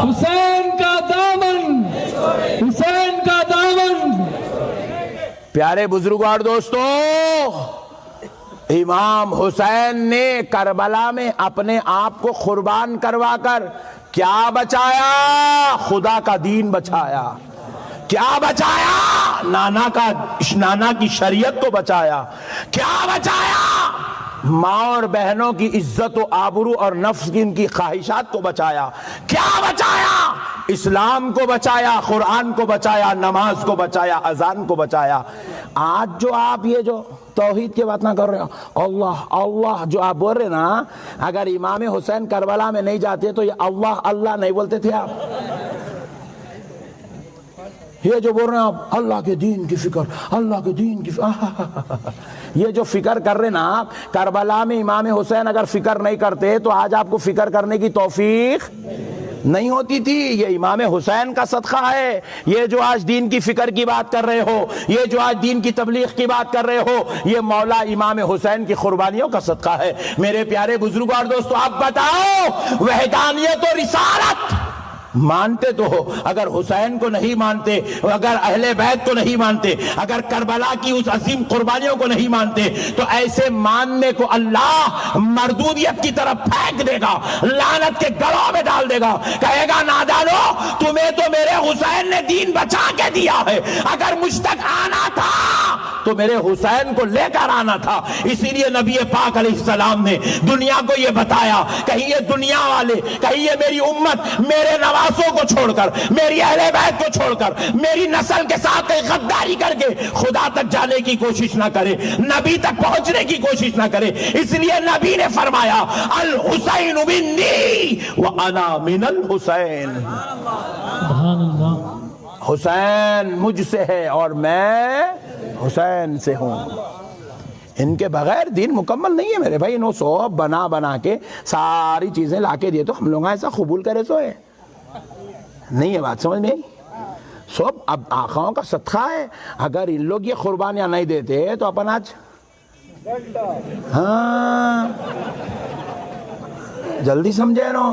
حسین کا دامن، حسین کا دامن۔ پیارے بزرگوں اور دوستو، امام حسین نے کربلا میں اپنے آپ کو قربان کروا کر کیا بچایا؟ خدا کا دین بچایا۔ کیا بچایا؟ نانا کی شریعت کو بچایا۔ کیا بچایا؟ ماں اور بہنوں کی عزت و آبرو اور نفس کی ان کی خواہشات کو بچایا۔ کیا بچایا؟ اسلام کو بچایا، قرآن کو بچایا، نماز کو بچایا، اذان کو بچایا۔ آج جو آپ یہ جو توحید کی بات نہ کر رہے ہو، اللہ اللہ جو آپ بول رہے نا، اگر امام حسین کربلا میں نہیں جاتے تو یہ اللہ اللہ نہیں بولتے تھے آپ؟ یہ جو بول رہے ہیں آپ اللہ کے دین کی فکر، اللہ کے دین کی فکر، یہ جو فکر کر رہے نا آپ، کربلا میں امام حسین اگر فکر نہیں کرتے تو آج آپ کو فکر کرنے کی توفیق نہیں ہوتی تھی۔ یہ امام حسین کا صدقہ ہے۔ یہ جو آج دین کی فکر کی بات کر رہے ہو، یہ جو آج دین کی تبلیغ کی بات کر رہے ہو، یہ مولا امام حسین کی قربانیوں کا صدقہ ہے۔ میرے پیارے بزرگوں اور دوستو، آپ بتاؤ، وحدانیت و رسالت مانتے تو ہو، اگر حسین کو نہیں مانتے، اگر اہل بیت کو نہیں مانتے، اگر کربلا کی اس عظیم قربانیوں کو نہیں مانتے، تو ایسے ماننے کو اللہ مردودیت کی طرف پھینک دے گا، لعنت کے گڑھوں میں ڈال دے گا، کہے گا نادانو، تمہیں تو میرے حسین نے دین بچا کے دیا ہے، اگر مجھ تک آنا تھا تو میرے حسین کو لے کر آنا تھا۔ اسی لیے نبی پاک علیہ السلام نے دنیا کو یہ بتایا، کہیں یہ دنیا والے، کہیں یہ میری امت میرے نواسوں کو چھوڑ کر، میری اہل بیت کو چھوڑ کر، میری نسل کے ساتھ غداری کر کے خدا تک جانے کی کوشش نہ کرے، نبی تک پہنچنے کی کوشش نہ کرے۔ اس لیے نبی نے فرمایا الحسین منی وانا من الحسین، حسین مجھ سے ہے اور میں حسین سے ہوں۔ ان کے بغیر دین مکمل نہیں ہے میرے بھائی۔ انہوں سو بنا کے ساری چیزیں لا کے دیے تو ہم لوگ ایسا قبول کرے سو ہے نہیں ہے، بات سمجھ میں سب اب آقاؤں کا صدقہ ہے۔ اگر ان لوگ یہ قربانیاں نہیں دیتے تو اپن آج ہاں جلدی سمجھے نا۔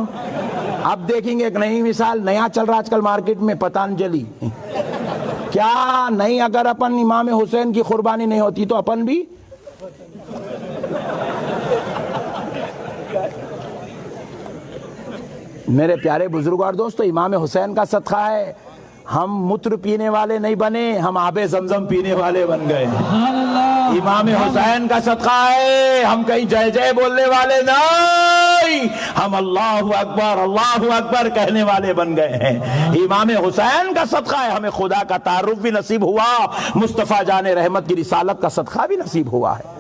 اب دیکھیں گے ایک نئی مثال، نیا چل رہا آج کل مارکیٹ میں، پتنجلی۔ کیا نہیں، اگر اپن امام حسین کی قربانی نہیں ہوتی تو اپن بھی میرے پیارے بزرگوں اور دوستو، امام حسین کا صدقہ ہے۔ ہم متر پینے والے نہیں بنے، ہم آب زمزم پینے والے بن گئے۔ امام حسین کا صدقہ ہے، ہم کہیں جے جے بولنے والے نہیں، ہم اللہ اکبر کہنے والے بن گئے ہیں۔ امام حسین کا صدقہ ہے، ہمیں خدا کا تعارف بھی نصیب ہوا، مصطفیٰ جان رحمت کی رسالت کا صدقہ بھی نصیب ہوا ہے۔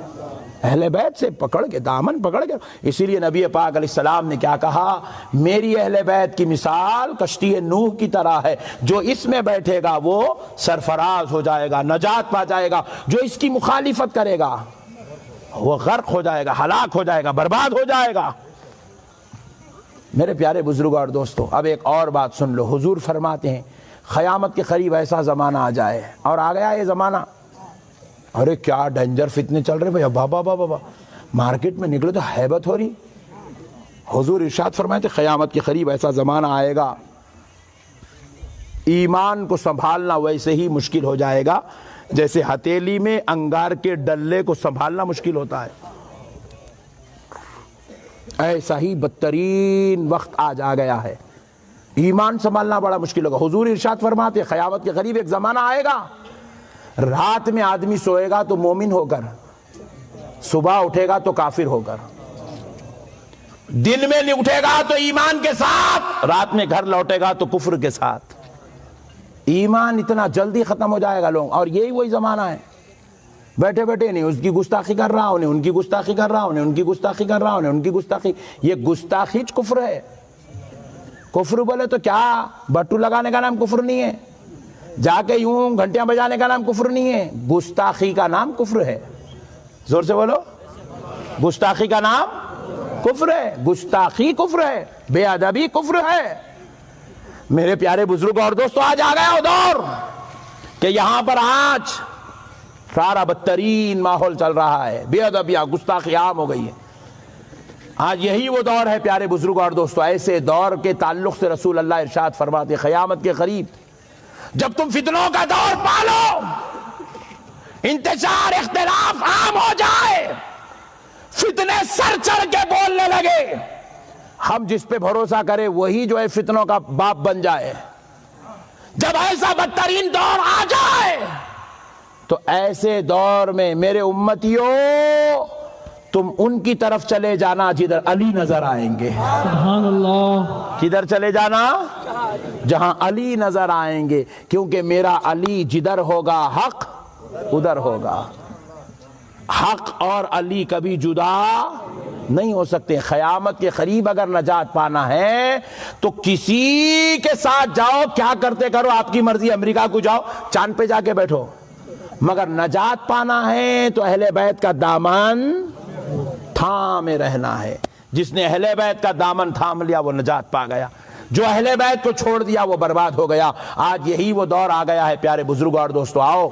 اہل بیت سے پکڑ کے، دامن پکڑ کے۔ اسی لیے نبی پاک علیہ السلام نے کیا کہا؟ میری اہل بیت کی مثال کشتی نوح کی طرح ہے، جو اس میں بیٹھے گا وہ سرفراز ہو جائے گا، نجات پا جائے گا، جو اس کی مخالفت کرے گا وہ غرق ہو جائے گا، ہلاک ہو جائے گا، برباد ہو جائے گا۔ میرے پیارے بزرگوں اور دوستو، اب ایک اور بات سن لو۔ حضور فرماتے ہیں قیامت کے قریب ایسا زمانہ آ جائے، اور آ گیا یہ زمانہ۔ ارے کیا ڈینجر فتنے چل رہے بھائی، بابا مارکیٹ میں نکلے تو ہیبت ہو رہی۔ حضور ارشاد فرمائے تھے قیامت کے قریب ایسا زمانہ آئے گا، ایمان کو سنبھالنا ویسے ہی مشکل ہو جائے گا جیسے ہتھیلی میں انگار کے ڈلے کو سنبھالنا مشکل ہوتا ہے۔ ایسا ہی بدترین وقت آج آ گیا ہے، ایمان سنبھالنا بڑا مشکل ہوگا۔ حضور ارشاد فرماتے قیامت کے قریب ایک زمانہ آئے گا، رات میں آدمی سوئے گا تو مومن ہو کر، صبح اٹھے گا تو کافر ہو کر، دن میں نہیں اٹھے گا تو ایمان کے ساتھ، رات میں گھر لوٹے گا تو کفر کے ساتھ۔ ایمان اتنا جلدی ختم ہو جائے گا لوگ، اور یہی وہی زمانہ ہے۔ بیٹھے بیٹھے نہیں اس کی گستاخی کر رہا، انہیں ان کی گستاخی کر رہا، انہیں ان کی گستاخی کر رہا، انہیں ان کی گستاخی۔ یہ گستاخی کفر ہے۔ کفر بولے تو کیا بٹو لگانے کا نام کفر نہیں ہے، جا کے یوں گھنٹیاں بجانے کا نام کفر نہیں ہے، گستاخی کا نام کفر ہے۔ زور سے بولو، گستاخی کا نام کفر ہے، گستاخی کفر ہے، بے ادبی کفر ہے۔ میرے پیارے بزرگ اور دوستو، آج آ گیا وہ دور کہ یہاں پر آج سارا بدترین ماحول چل رہا ہے، بے ادبیاں، گستاخی عام ہو گئی ہے۔ آج یہی وہ دور ہے پیارے بزرگوں اور دوستو، ایسے دور کے تعلق سے رسول اللہ ارشاد فرماتے قیامت کے قریب جب تم فتنوں کا دور پالو، انتشار اختلاف عام ہو جائے، فتنے سر چڑھ کے بولنے لگے، ہم جس پہ بھروسہ کرے وہی جو ہے فتنوں کا باپ بن جائے، جب ایسا بدترین دور آ جائے تو ایسے دور میں میرے امتیوں تم ان کی طرف چلے جانا جدھر علی نظر آئیں گے۔ سبحان اللہ۔ کدھر چلے جانا؟ جہاں علی نظر آئیں گے، کیونکہ میرا علی جدھر ہوگا حق ادھر ہوگا۔ حق اور علی کبھی جدا نہیں ہو سکتے۔ قیامت کے قریب اگر نجات پانا ہے تو کسی کے ساتھ جاؤ، کیا کرتے کرو، آپ کی مرضی، امریکہ کو جاؤ، چاند پہ جا کے بیٹھو، مگر نجات پانا ہے تو اہل بیت کا دامن تھامے رہنا ہے۔ جس نے اہل بیت کا دامن تھام لیا وہ نجات پا گیا، جو اہل بیت کو چھوڑ دیا وہ برباد ہو گیا۔ آج یہی وہ دور آ گیا ہے پیارے بزرگوں اور دوستو۔ آؤ،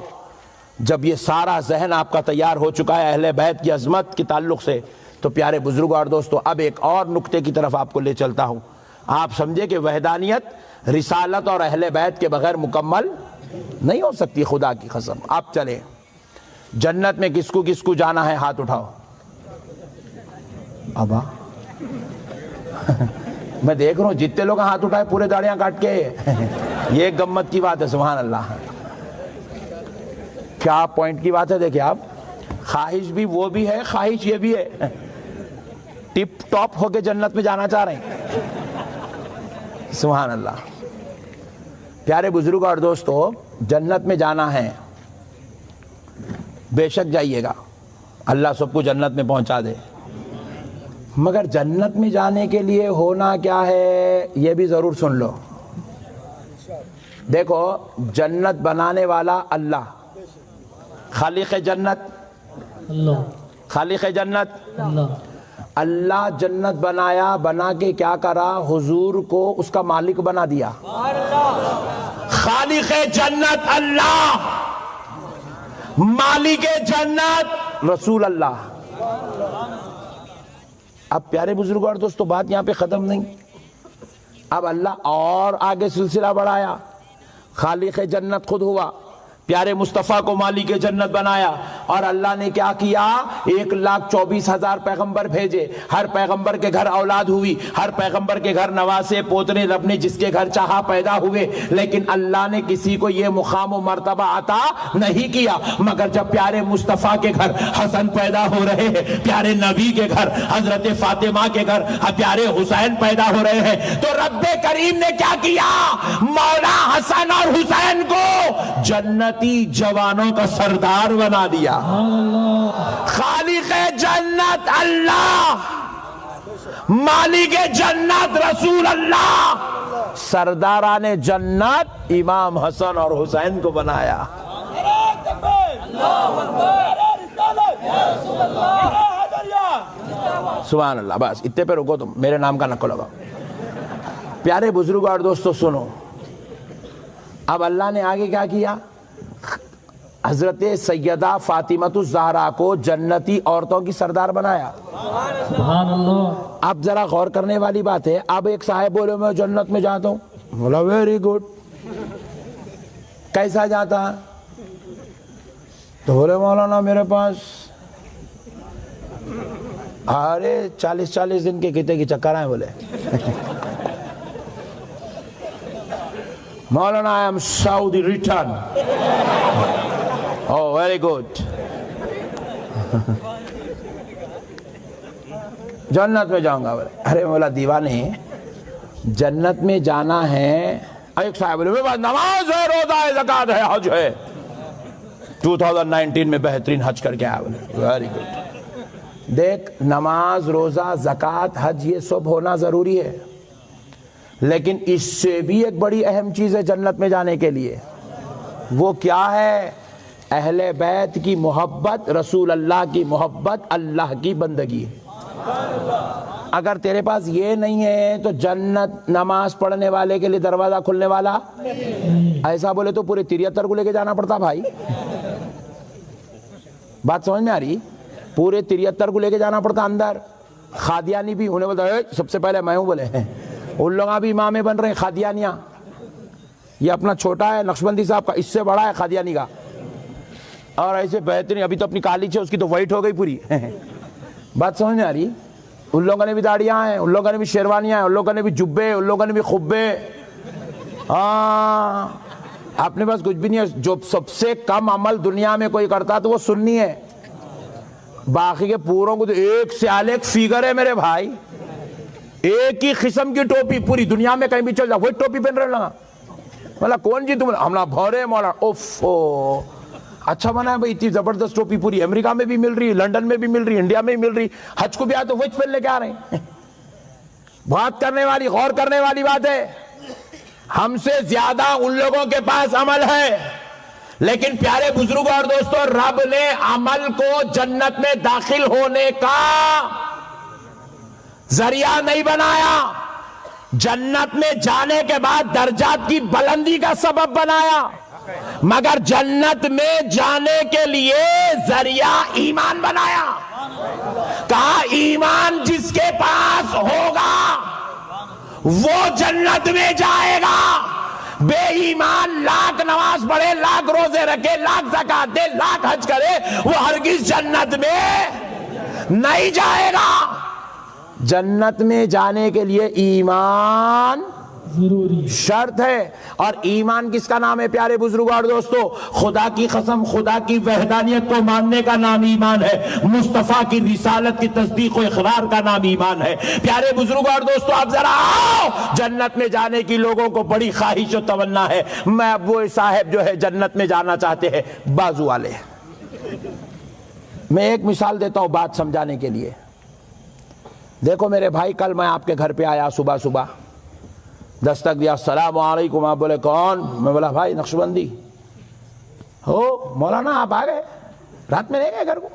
جب یہ سارا ذہن آپ کا تیار ہو چکا ہے اہل بیت کی عظمت کے تعلق سے، تو پیارے بزرگوں اور دوستو اب ایک اور نقطے کی طرف آپ کو لے چلتا ہوں۔ آپ سمجھے کہ وحدانیت رسالت اور اہل بیت کے بغیر مکمل نہیں ہو سکتی، خدا کی قسم۔ آپ چلیں، جنت میں کس کو جانا ہے؟ ہاتھ اٹھاؤ۔ ابا میں دیکھ رہا ہوں جتنے لوگ ہاتھ اٹھائے پورے داڑیاں کاٹ کے، یہ ایک گمت کی بات ہے، سبحان اللہ۔ کیا پوائنٹ کی بات ہے، دیکھیں آپ، خواہش بھی وہ بھی ہے، خواہش یہ بھی ہے، ٹپ ٹاپ ہو کے جنت میں جانا چاہ رہے ہیں، سبحان اللہ۔ پیارے بزرگ اور دوستو، جنت میں جانا ہے، بے شک جائیے گا، اللہ سب کو جنت میں پہنچا دے، مگر جنت میں جانے کے لیے ہونا کیا ہے یہ بھی ضرور سن لو۔ دیکھو، جنت بنانے والا اللہ، خالق جنت اللہ، خالق جنت اللہ، اللہ جنت بنایا، بنا کے کیا کرا؟ حضور کو اس کا مالک بنا دیا۔ خالق جنت اللہ، مالک جنت رسول اللہ۔ اب پیارے بزرگوں اور دوستو بات یہاں پہ ختم نہیں، اب اللہ اور آگے سلسلہ بڑھایا، خالق جنت خود ہوا، پیارے مصطفیٰ کو مالک جنت بنایا، اور اللہ نے کیا کیا؟ 1,24,000 پیغمبر بھیجے، ہر پیغمبر کے گھر اولاد ہوئی، ہر پیغمبر کے گھر نواسے پوترے رب نے جس کے گھر چاہا پیدا ہوئے، لیکن اللہ نے کسی کو یہ مقام و مرتبہ عطا نہیں کیا۔ مگر جب پیارے مصطفیٰ کے گھر حسن پیدا ہو رہے ہیں، پیارے نبی کے گھر حضرت فاطمہ کے گھر پیارے حسین پیدا ہو رہے ہیں، تو رب کریم نے کیا کیا؟ مولا حسن اور حسین کو جنتی جوانوں کا سردار بنا دیا۔ خالق جنت اللہ، مالک جنت رسول اللہ، سرداران جنت امام حسن اور حسین کو بنایا۔ سبحان اللہ۔ بس اتنے پہ رکو، تم میرے نام کا نکو لگاؤ۔ پیارے بزرگوں اور دوستو سنو، اب اللہ نے آگے کیا کیا؟ حضرت سیدہ فاطمۃ الزہرا کو جنتی عورتوں کی سردار بنایا۔ سبحان اللہ۔ اب ذرا غور کرنے والی بات ہے، اب ایک صاحب بولے میں جنت میں جاتا ہوں، بولا ویری گڈ، کیسا جاتا؟ تو بولے مولانا میرے پاس 40 دن کے کتے کی چکر ہیں، بولے مولانا I am Saudi return. Oh, very good. جنت میں جاؤں گا، بولے ارے مولا دیوانے، جنت میں جانا ہے۔ ایک صاحب بولے میرے پاس نماز ہے، روزہ ہے، زکوٰۃ ہے، حج ہے، 2019 میں بہترین حج کر کے آیا، بولے ویری گڈ۔ دیکھ، نماز، روزہ، زکوٰۃ، حج یہ سب ہونا ضروری ہے، لیکن اس سے بھی ایک بڑی اہم چیز ہے جنت میں جانے کے لیے، وہ کیا ہے؟ اہل بیت کی محبت، رسول اللہ کی محبت، اللہ کی بندگی ہے۔ اگر تیرے پاس یہ نہیں ہے تو جنت نماز پڑھنے والے کے لیے دروازہ کھلنے والا ایسا بولے تو پورے 73 کو لے کے جانا پڑتا بھائی۔ بات سمجھ میں آ رہی؟ پورے 73 کو لے کے جانا پڑتا اندر، قادیانی بھی انہیں بولتا ہے سب سے پہلے میں ہوں بولے ان لوگ بھی امام بن رہے ہیں قادیانیاں. یہ اپنا چھوٹا ہے نقشبندی صاحب کا, اس سے بڑا ہے قادیانی کا, اور ایسے بہترین. ابھی تو اپنی کالی ہے اس کی تو وائٹ ہو گئی پوری. بات سمجھ میں آ رہی؟ ان لوگوں نے بھی داڑیاں ہیں, ان لوگوں نے بھی شیروانیاں ہیں, ان لوگوں نے بھی جبے, ان لوگوں نے بھی خبے. ہاں اپنے پاس کچھ بھی نہیں ہے. جو سب سے کم عمل دنیا میں کوئی کرتا تو وہ سنی ہے, باقی کے پوروں کو تو ایک سے اعلی ایک فیگر ہے میرے بھائی. ایک ہی قسم کی ٹوپی پوری دنیا میں کہیں بھی چل جاؤ وہی ٹوپی پہن رہے لگا. بولا کون جی تم؟ ہم بھورے مولا. اوف اچھا بنا ہے بھائی, اتنی زبردست ٹوپی پوری امریکہ میں بھی مل رہی, لنڈن میں بھی مل رہی, انڈیا میں بھی مل رہی. حج کو بھی آ تو وہی پہن لے کے آ رہے ہیں. بات کرنے والی, غور کرنے والی بات ہے. ہم سے زیادہ ان لوگوں کے پاس عمل ہے, لیکن پیارے بزرگوں اور دوستوں, رب نے عمل کو جنت میں داخل ہونے کا ذریعہ نہیں بنایا, جنت میں جانے کے بعد درجات کی بلندی کا سبب بنایا, مگر جنت میں جانے کے لیے ذریعہ ایمان بنایا. کہا ایمان جس کے پاس ہوگا وہ جنت میں جائے گا. بے ایمان لاکھ نماز پڑھے, لاکھ روزے رکھے, لاکھ زکات دے, لاکھ حج کرے, وہ ہرگز جنت میں نہیں جائے گا. جنت میں جانے کے لیے ایمان ضروری شرط ہے. اور ایمان کس کا نام ہے پیارے بزرگوں اور دوستو؟ خدا کی قسم, خدا کی وحدانیت کو ماننے کا نام ایمان ہے. مصطفیٰ کی رسالت کی تصدیق و اقرار کا نام ایمان ہے. پیارے بزرگوں اور دوستو, اب ذرا آؤ, جنت میں جانے کی لوگوں کو بڑی خواہش و تمنا ہے. میں ابو صاحب جو ہے جنت میں جانا چاہتے ہیں, بازو والے. میں ایک مثال دیتا ہوں بات سمجھانے کے لیے. دیکھو میرے بھائی, کل میں آپ کے گھر پہ آیا, صبح صبح دستک دیا, السلام علیکم. آپ بولے کون؟ میں بولا بھائی نقشبندی ہو. مولانا آپ آ گئے, رات میں نہیں گئے گھر کو؟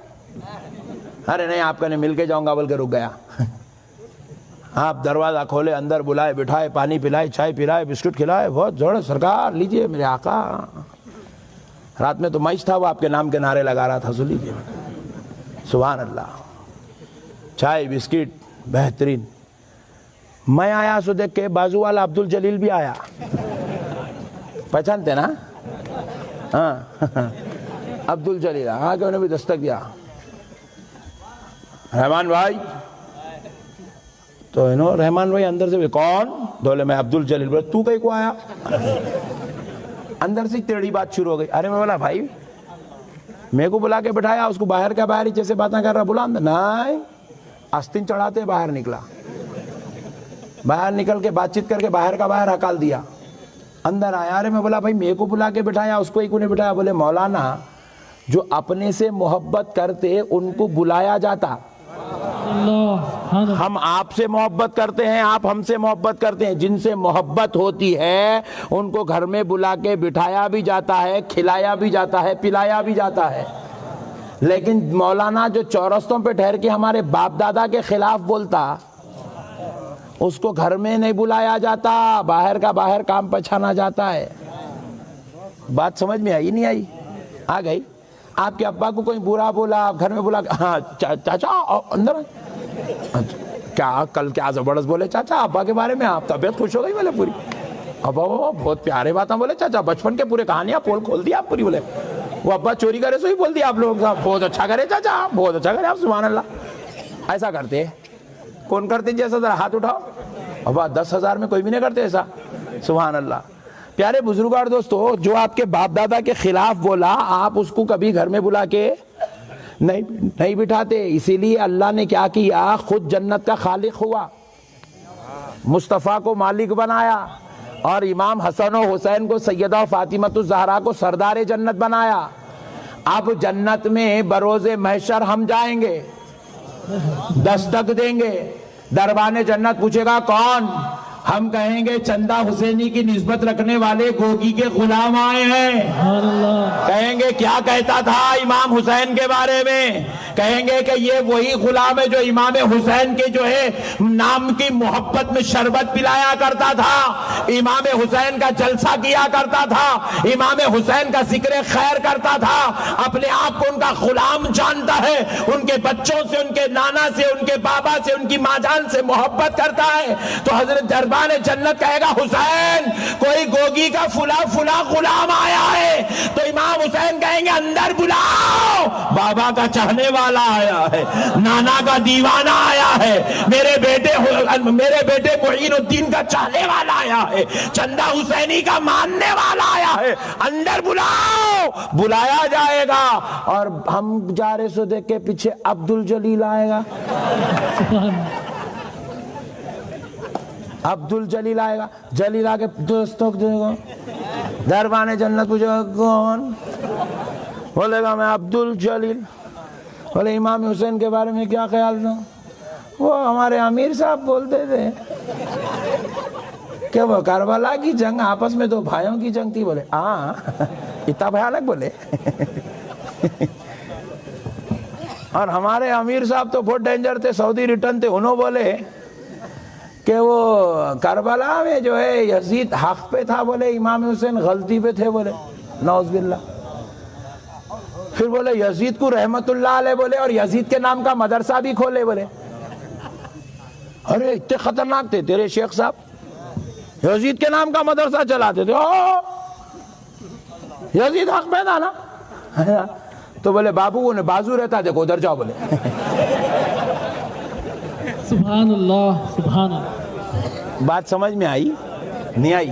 ارے نہیں, آپ کہنے مل کے جاؤں گا بول کے رک گیا. آپ دروازہ کھولے, اندر بلائے, بٹھائے, پانی پلائے, چائے پلائے, بسکٹ کھلائے. بہت زور, سرکار لیجئے میرے آقا. رات میں تو میچ تھا, وہ آپ کے نام کے نعرے لگا رہا تھا. سو لیجئے, سبحان اللہ. چائے بسکٹ بہترین. میں آیا سو دیکھ کے بازو والا عبد الجلیل بھی آیا. پہچانتے نا؟ ہاں عبد الجلیل آ کے انہیں بھی دستک دیا, رحمان بھائی. تو رحمان بھائی اندر سے بھی کون؟ بولے میں عبد الجلیل. بولے تو کہیں کو آیا؟ اندر سے ٹیڑھی بات شروع ہو گئی. ارے میں بولا بھائی میرے کو بلا کے بٹھایا, اس کو باہر کا باہر ہی جیسے باتیں کر رہا, بلا اندر. نہیں, آستین چڑھاتے باہر نکلا. باہر نکل کے بات چیت کر کے باہر کا باہر ہکال دیا, اندر آیا. ارے میں بولا بھائی میرے کو بلا کے بٹھایا, اس کو ہی کو نہیں بٹھایا. بولے مولانا جو اپنے سے محبت کرتے ان کو بلایا جاتا. ہم آپ سے محبت کرتے ہیں, آپ ہم سے محبت کرتے ہیں. جن سے محبت ہوتی ہے ان کو گھر میں بلا کے بٹھایا بھی جاتا ہے, کھلایا بھی جاتا ہے, پلایا بھی جاتا ہے. لیکن مولانا جو چورستوں پہ ٹھہر کے ہمارے باپ دادا کے خلاف بولتا, اس کو گھر میں نہیں بلایا جاتا, باہر کا باہر کام پچھانا جاتا ہے. بات سمجھ میں آئی نہیں آئی؟ آ گئی. آپ کے ابا کو کوئی برا بولا, گھر میں بولا, ہاں چاچا اندر کیا کل کیا زبردست بولے چاچا ابا کے بارے میں, آپ طبیعت خوش ہو گئی. بولے پوری ابا بہت پیارے باتیں بولے چاچا, بچپن کے پورے کہانیاں کھول دیا آپ پوری. بولے وہ ابا چوری کرے سو ہی بول دیا آپ لوگ, بہت اچھا کرے چاچا, بہت اچھا کرے آپ, سبحان اللہ. ایسا کرتے کون کرتے جیسا؟ ذرا ہاتھ اٹھاؤ. ابا 10,000 میں کوئی بھی نہیں کرتے ایسا, سبحان اللہ. پیارے بزرگوں اور دوستو, جو آپ کے باپ دادا کے خلاف بولا, آپ اس کو کبھی گھر میں بلا کے نہیں بٹھاتے. اسی لیے اللہ نے کیا کیا, خود جنت کا خالق ہوا, مصطفیٰ کو مالک بنایا, اور امام حسن و حسین کو سیدہ فاطمۃ الزہرا کو سردار جنت بنایا. اب جنت میں بروز محشر ہم جائیں گے, دستک دیں گے, دربان جنت پوچھے گا کون؟ ہم کہیں گے چندہ حسینی کی نسبت رکھنے والے گوگی کے غلام آئے ہیں. سبحان اللہ. کہیں گے کیا کہتا تھا امام حسین کے بارے میں؟ کہیں گے کہ یہ وہی غلام ہے جو امام حسین کے جو ہے نام کی محبت میں شربت پلایا کرتا تھا، امام حسین کا جلسہ کیا کرتا تھا، امام حسین کا ذکر خیر کرتا تھا، اپنے آپ کو ان کا غلام جانتا ہے، ان کے بچوں سے، ان کے نانا سے، ان کے بابا سے، ان کی ماں جان سے محبت کرتا ہے. تو حضرت دربان جنت کہے گا حسین کوئی گوگی کا فلا فلا غلام آیا ہے، تو امام حسین کہیں گے اندر بلاؤ، بابا کا چاہنے والا آیا ہے، نانا کا دیوانہ آیا ہے، میرے بیٹے معین الدین کا چاہنے والا آیا ہے، چندہ حسینی کا ماننے والا آیا ہے، اندر بلاؤ. بلایا جائے گا اور ہم جا رہے سو دیکھ کے پیچھے عبد الجلیل آئے گا. عبد الجلیل آئے گا. جلیل آگے دوستوں کو دربان جنت پوچھے گا کون؟ بولے گا میں عبد الجلیل. بولے امام حسین کے بارے میں کیا خیال تھا؟ وہ ہمارے امیر صاحب بولتے تھے کہ وہ کربلا کی جنگ آپس میں دو بھائیوں کی جنگ تھی. بولے ہاں اتنا بھیانک بولے. اور ہمارے امیر صاحب تو بہت ڈینجر تھے، سعودی ریٹرن تھے، انہوں بولے کہ وہ کربلا میں جو ہے یزید حق پہ تھا، بولے امام حسین غلطی پہ تھے. بولے نعوذ باللہ. پھر بولے یزید کو رحمت اللہ علیہ بولے اور یزید کے نام کا مدرسہ بھی کھولے. بولے ارے اتنے خطرناک تھے تیرے شیخ صاحب، یزید کے نام کا مدرسہ چلاتے تھے. یزید حق پہ تھا نا. تو بولے بابو انہیں بازو رہتا دیکھو ادھر جاؤ. بولے سبحان اللہ. سبحان اللہ. بات سمجھ میں آئی؟ نہیں آئی؟